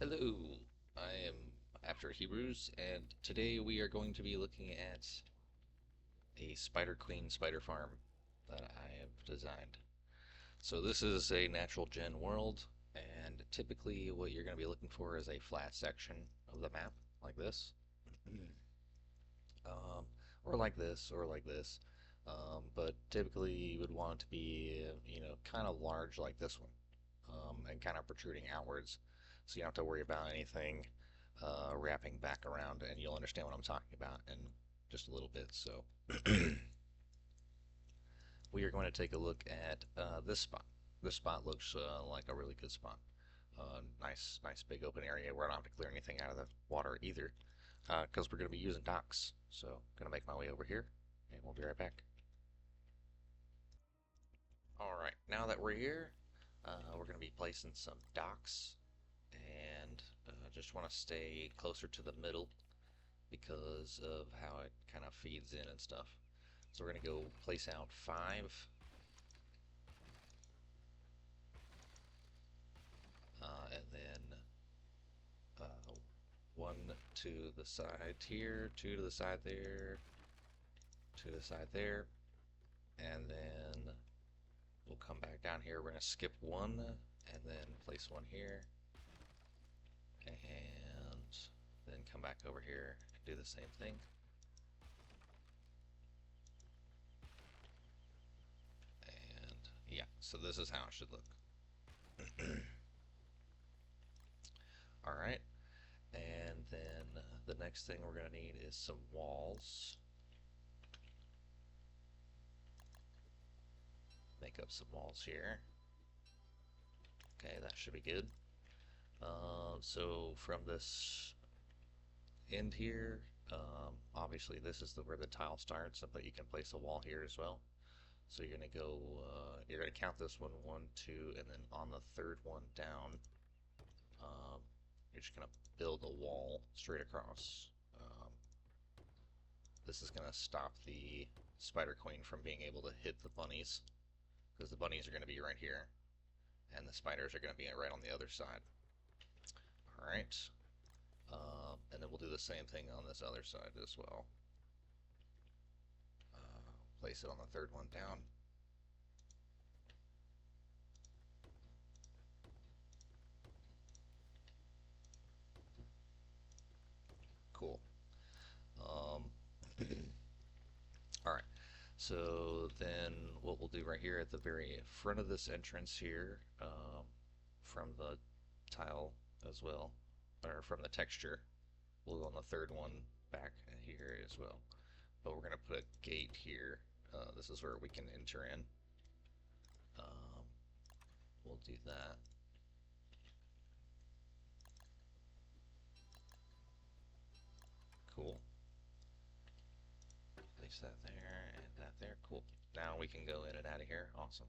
Hello, I am After Hebrews, and today we are going to be looking at a Spider Queen spider farm that I have designed. So this is a natural gen world, and typically what you're going to be looking for is a flat section of the map, like this, um, or like this, or like this. But typically you would want it to be, kind of large like this one, and kind of protruding outwards, so you don't have to worry about anything wrapping back around, and you'll understand what I'm talking about in just a little bit. So we are going to take a look at this spot. This spot looks like a really good spot. Nice big open area where I don't have to clear anything out of the water either, because we're going to be using docks. So I'm going to make my way over here, and we'll be right back. Alright, now that we're here, we're going to be placing some docks, and just want to stay closer to the middle because of how it kind of feeds in and stuff. So we're going to go place out 5, and then 1 to the side here, 2 to the side there, 2 to the side there, and then we'll come back down here. We're going to skip 1 and then place 1 here, and then come back over here and do the same thing. And yeah, so this is how it should look. Alright, and then the next thing we're going to need is some walls. Make up some walls here. Okay, that should be good. So from this end here, obviously this is where the tile starts, but you can place a wall here as well. So you're gonna go, you're gonna count this one, 1, 2, and then on the third one down, you're just gonna build a wall straight across. This is gonna stop the spider queen from being able to hit the bunnies, because the bunnies are gonna be right here, and the spiders are gonna be right on the other side. Alright, and then we'll do the same thing on this other side as well. Place it on the third one down. Cool. Alright, so then what we'll do right here at the very front of this entrance here, from the tile as well, or from the texture, we'll go on the third one back here as well. But we're going to put a gate here. This is where we can enter in. We'll do that. Cool. Place that there and that there. Cool. Now we can go in and out of here. Awesome.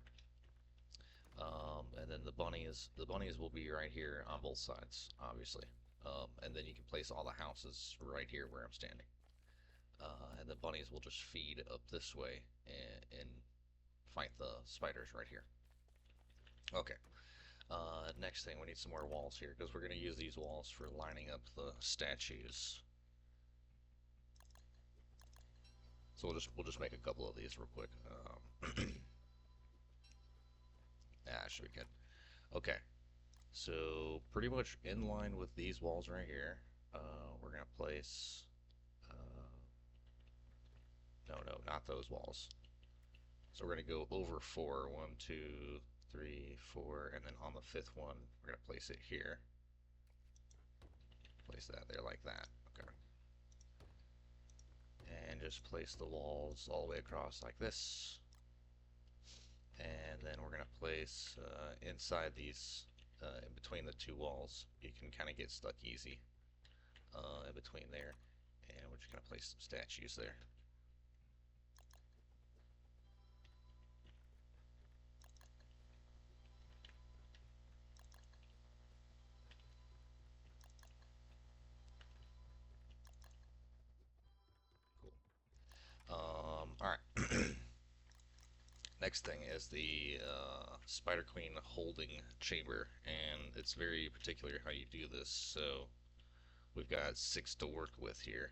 And then the bunnies will be right here on both sides, obviously. And then you can place all the houses right here where I'm standing. And the bunnies will just feed up this way and fight the spiders right here. Okay. Next thing, we need some more walls here because we're going to use these walls for lining up the statues. So we'll just make a couple of these real quick. Yeah, should be good. Okay, so pretty much in line with these walls right here, we're gonna place. No, not those walls. So we're gonna go over 4. 1, 2, 3, 4, and then on the 5th one, we're gonna place it here. Place that there like that. Okay. And just place the walls all the way across like this. And then we're going to place inside these, in between the 2 walls, you can kind of get stuck easy in between there. And we're just going to place some statues there. Cool. Alright. next thing is the Spider Queen holding chamber, and it's very particular how you do this. So we've got 6 to work with here.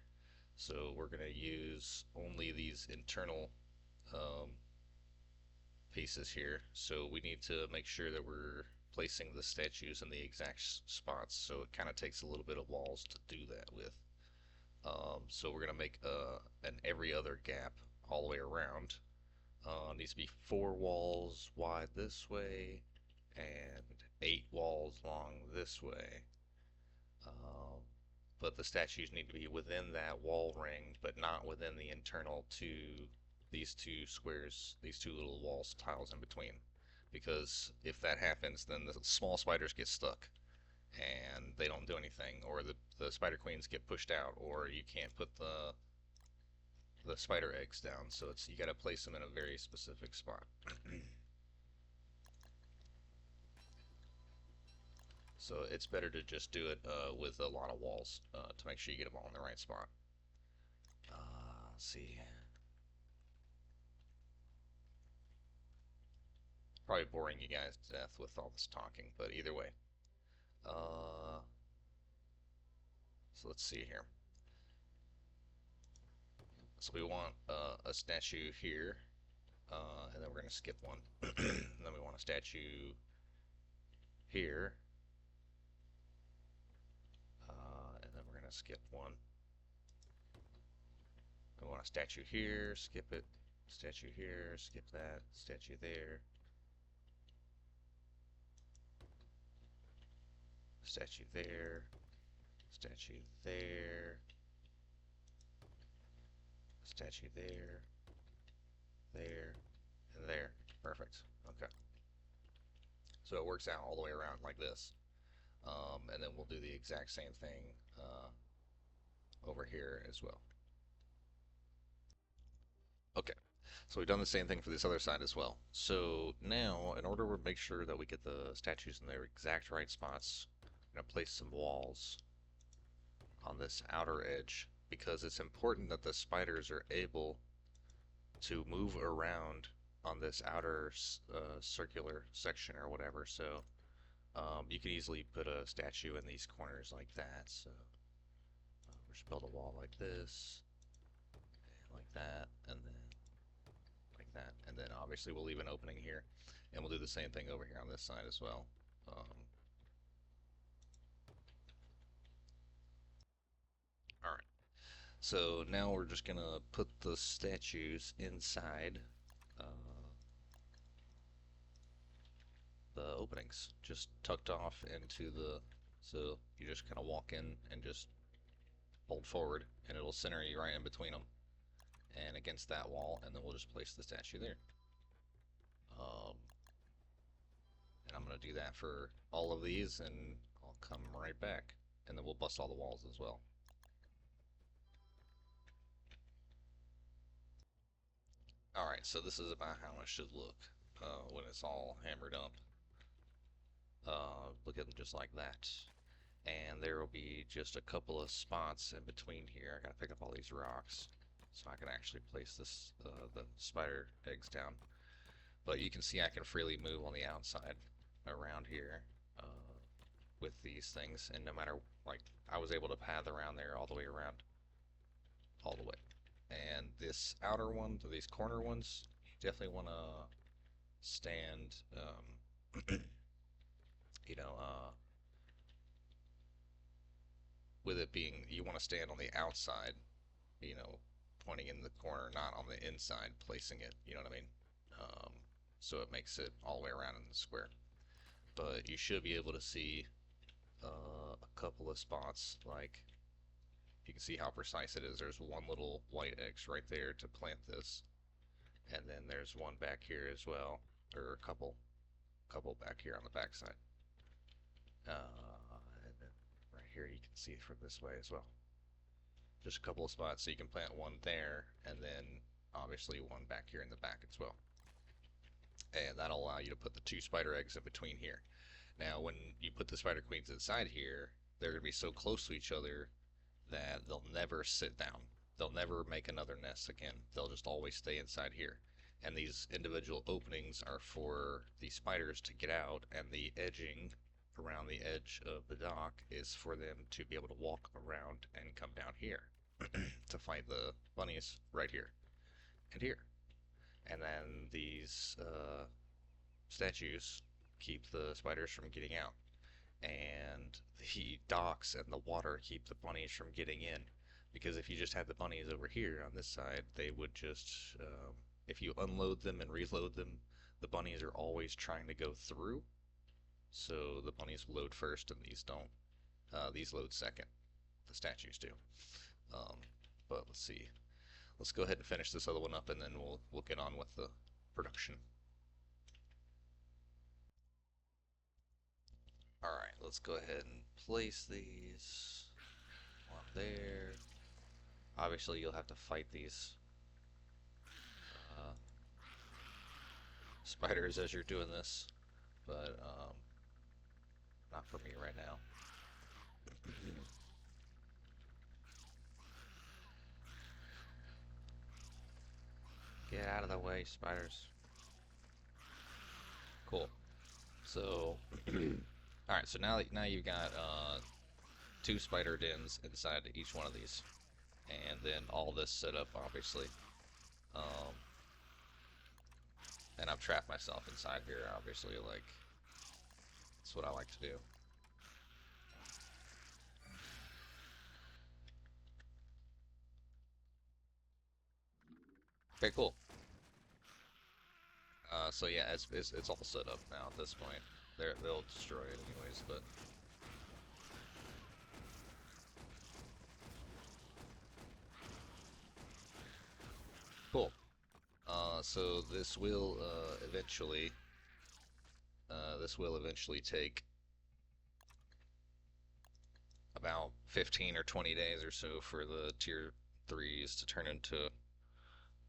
So we're going to use only these internal um, pieces here. So we need to make sure that we're placing the statues in the exact spots. So it kind of takes a little bit of walls to do that with. So we're going to make an every other gap all the way around. Needs to be 4 walls wide this way and 8 walls long this way. Um, but the statues need to be within that wall ring, but not within the internal these two squares, these two little walls, tiles in between. Because if that happens, then the small spiders get stuck and they don't do anything, or the spider queens get pushed out, or you can't put the spider eggs down. So it's you got to place them in a very specific spot. So it's better to just do it with a lot of walls to make sure you get them all in the right spot. Let's see. Probably boring you guys to death with all this talking, but either way. Uh, so let's see here. So we want a statue here, and then we're going to skip one. And then we want a statue here, and then we're going to skip one. We want a statue here, skip it. Statue here, skip that. Statue there. Statue there. Statue there. Statue there. There. And there. Perfect. Okay. So it works out all the way around like this. And then we'll do the exact same thing over here as well. Okay, so we've done the same thing for this other side as well. So now, in order to make sure that we get the statues in their exact right spots, I'm going to place some walls on this outer edge because it's important that the spiders are able to move around on this outer circular section or whatever. So you can easily put a statue in these corners like that. So we'll just build a wall like this, and like that, and then like that, and then obviously we'll leave an opening here, and we'll do the same thing over here on this side as well. Alright, so now we're just gonna put the statues inside the openings, just tucked off into the, so you just kind of walk in and just fold forward, and it'll center you right in between them and against that wall, and then we'll just place the statue there. And I'm going to do that for all of these, and I'll come right back, and then we'll bust all the walls as well. Alright, so this is about how it should look when it's all hammered up. Look at them just like that. And there will be just a couple of spots in between here. I gotta pick up all these rocks so I can actually place this the spider eggs down. But you can see I can freely move on the outside around here with these things, and no matter, like, I was able to path around there all the way around, all the way. And this outer one, these corner ones, you definitely want to stand, you know, with it being, you want to stand on the outside, you know, pointing in the corner, not on the inside, placing it, you know what I mean? So it makes it all the way around in the square. But you should be able to see a couple of spots, like, you can see how precise it is. There's one little white X right there to plant this, and then there's one back here as well, or a couple back here on the back side. And then right here you can see it from this way as well. Just a couple of spots, so you can plant one there, and then obviously one back here in the back as well. And that'll allow you to put the 2 spider eggs in between here. Now when you put the spider queens inside here, they're going to be so close to each other that they'll never sit down. They'll never make another nest again. They'll just always stay inside here. and these individual openings are for the spiders to get out, and the edging around the edge of the dock is for them to be able to walk around and come down here to fight the bunnies right here and here. And then these statues keep the spiders from getting out, and the docks and the water keep the bunnies from getting in. Because if you just had the bunnies over here on this side, they would just, if you unload them and reload them, the bunnies are always trying to go through. So the bunnies load first, and these don't. These load second. The statues do. Um, but let's see. Let's go ahead and finish this other one up, and then we'll get on with the production. Alright, let's go ahead and place these. One there. Obviously, you'll have to fight these uh, spiders as you're doing this, but not for me right now. Get out of the way, spiders. Cool. So, alright, so now you've got two spider dens inside each one of these, and then all this set up, obviously. Um, and I've trapped myself inside here, obviously, like, that's what I like to do. Okay, cool. So yeah, it's all set up now at this point. They'll destroy it anyways, but cool. So this will eventually take about 15 or 20 days or so for the tier 3s to turn into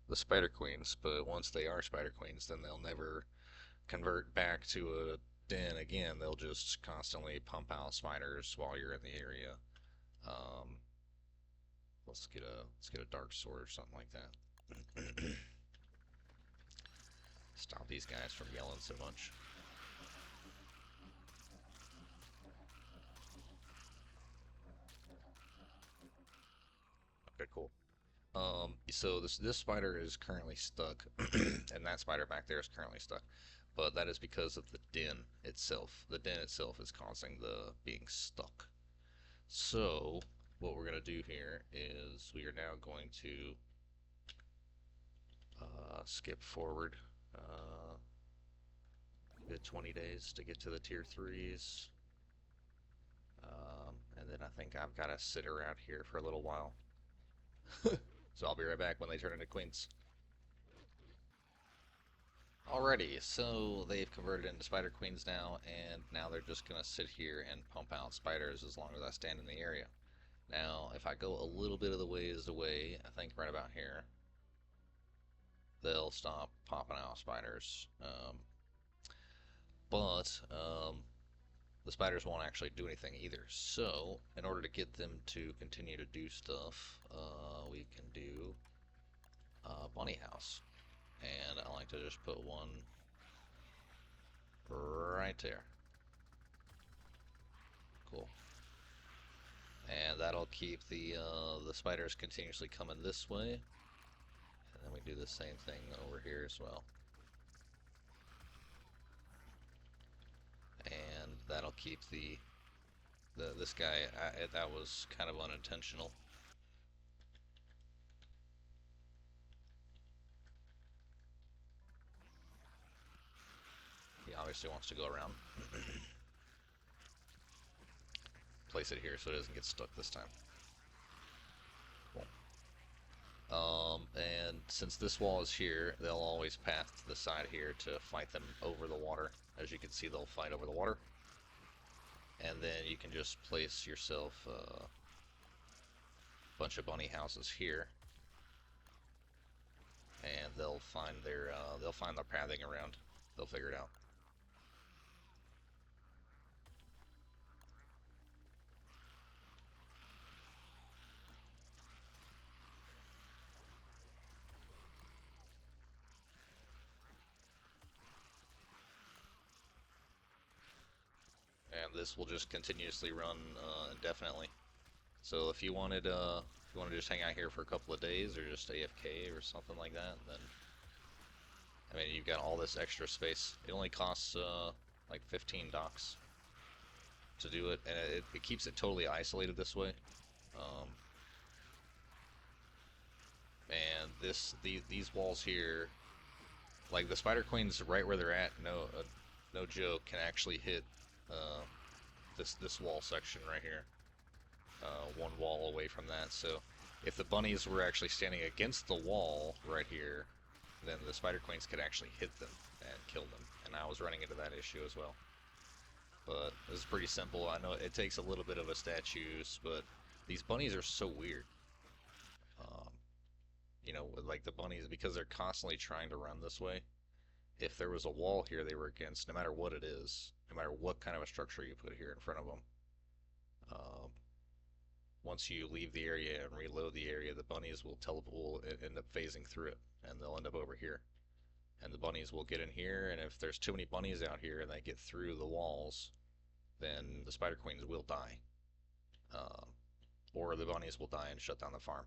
the Spider Queens, but once they are Spider Queens, then they'll never convert back to a den again. They'll just constantly pump out spiders while you're in the area. Um, let's get a dark sword or something like that. Stop these guys from yelling so much. Okay, cool. So this spider is currently stuck, and that spider back there is currently stuck. But that is because of the den itself. The den itself is causing the being stuck. So what we're gonna do here is we are now going to skip forward good 20 days to get to the tier 3s. And then I think I've got to sit around here for a little while. So I'll be right back when they turn into queens. Alrighty, so they've converted into spider queens now, and now they're just going to sit here and pump out spiders as long as I stand in the area. Now, if I go a little bit of the ways away, I think right about here, they'll stop popping out spiders. But the spiders won't actually do anything either. So, in order to get them to continue to do stuff, we can do a bunny house. And I like to just put one right there. Cool. And that'll keep the spiders continuously coming this way. And then we do the same thing over here as well. And that'll keep this guy, that was kind of unintentional. He obviously wants to go around. Place it here so it doesn't get stuck this time. Cool. And since this wall is here, they'll always path to the side here to fight them over the water. As you can see, they'll fight over the water. And then you can just place yourself a bunch of bunny houses here, and they'll find their pathing around. They'll figure it out. this will just continuously run indefinitely. So if you wanted to just hang out here for a couple of days or just AFK or something like that, then I mean you've got all this extra space. It only costs like 15 docks to do it, and it keeps it totally isolated this way. Um, and these walls here, like the Spider Queens, right where they're at, no joke, can actually hit uh, this wall section right here. One wall away from that. So if the bunnies were actually standing against the wall right here, then the Spider Queens could actually hit them and kill them. And I was running into that issue as well. But this is pretty simple. I know it takes a little bit of a stat use, but these bunnies are so weird. Um, you know, like the bunnies, because they're constantly trying to run this way. If there was a wall here they were against, no matter what it is, no matter what kind of a structure you put here in front of them, um, once you leave the area and reload the area, the bunnies will end up phasing through it, and they'll end up over here. And the bunnies will get in here, and if there's too many bunnies out here and they get through the walls, then the Spider Queens will die. Um, or the bunnies will die and shut down the farm.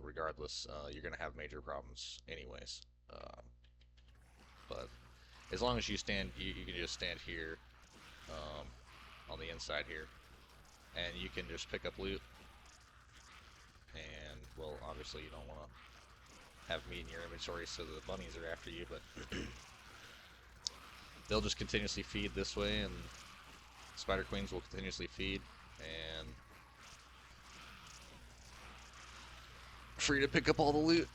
Regardless, you're going to have major problems anyways. But as long as you stand, you can just stand here um, on the inside here, and you can just pick up loot. And well, obviously you don't want to have meat in your inventory so the bunnies are after you, but they'll just continuously feed this way, and Spider Queens will continuously feed, and free to pick up all the loot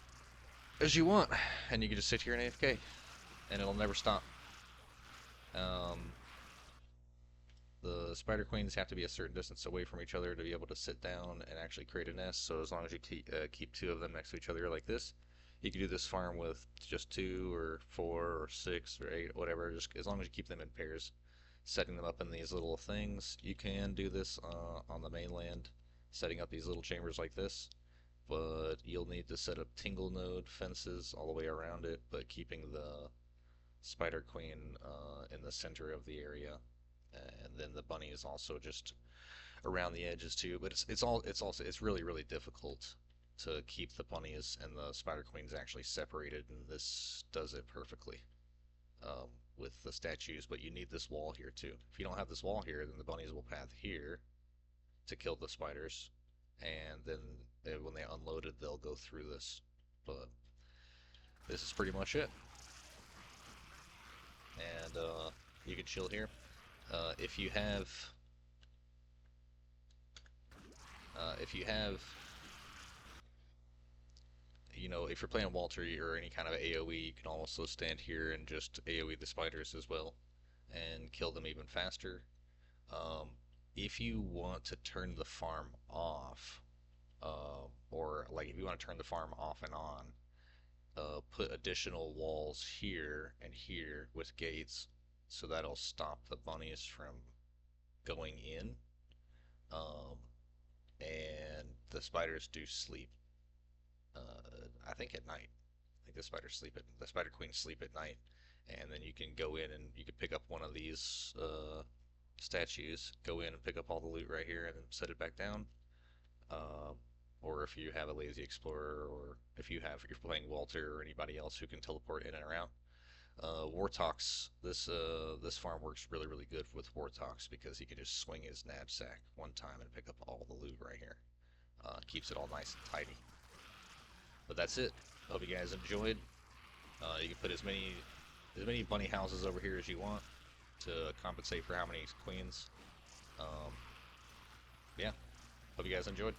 as you want, and you can just sit here in AFK, and it'll never stop. The Spider Queens have to be a certain distance away from each other to be able to sit down and actually create a nest, so as long as you keep two of them next to each other like this, you can do this farm with just 2 or 4 or 6 or 8, whatever, just as long as you keep them in pairs, setting them up in these little things. You can do this on the mainland, setting up these little chambers like this, but you'll need to set up tingle node fences all the way around it, but keeping the Spider Queen in the center of the area, and then the bunny is also just around the edges too. But it's really difficult to keep the bunnies and the Spider Queens actually separated, and this does it perfectly with the statues. But you need this wall here too. If you don't have this wall here, then the bunnies will path here to kill the spiders, and then when they unload it, they'll go through this. But this is pretty much it. And you can chill here. If you have you know, if you're playing Walter or any kind of AoE, you can also stand here and just AoE the spiders as well and kill them even faster. Um, if you want to turn the farm off, or like if you want to turn the farm off and on, put additional walls here and here with gates, so that'll stop the bunnies from going in. Um, and the spiders do sleep. I think at night. I think the spider queens sleep at night, and then you can go in and you can pick up one of these statues, go in and pick up all the loot right here, and then set it back down. Um, or if you have a lazy explorer, or if you're playing Walter or anybody else who can teleport in and around. Wartox, this farm works really good with Wartox because he can just swing his knapsack one time and pick up all the loot right here. Keeps it all nice and tidy. But that's it. Hope you guys enjoyed. You can put as many bunny houses over here as you want to compensate for how many queens. Yeah. Hope you guys enjoyed.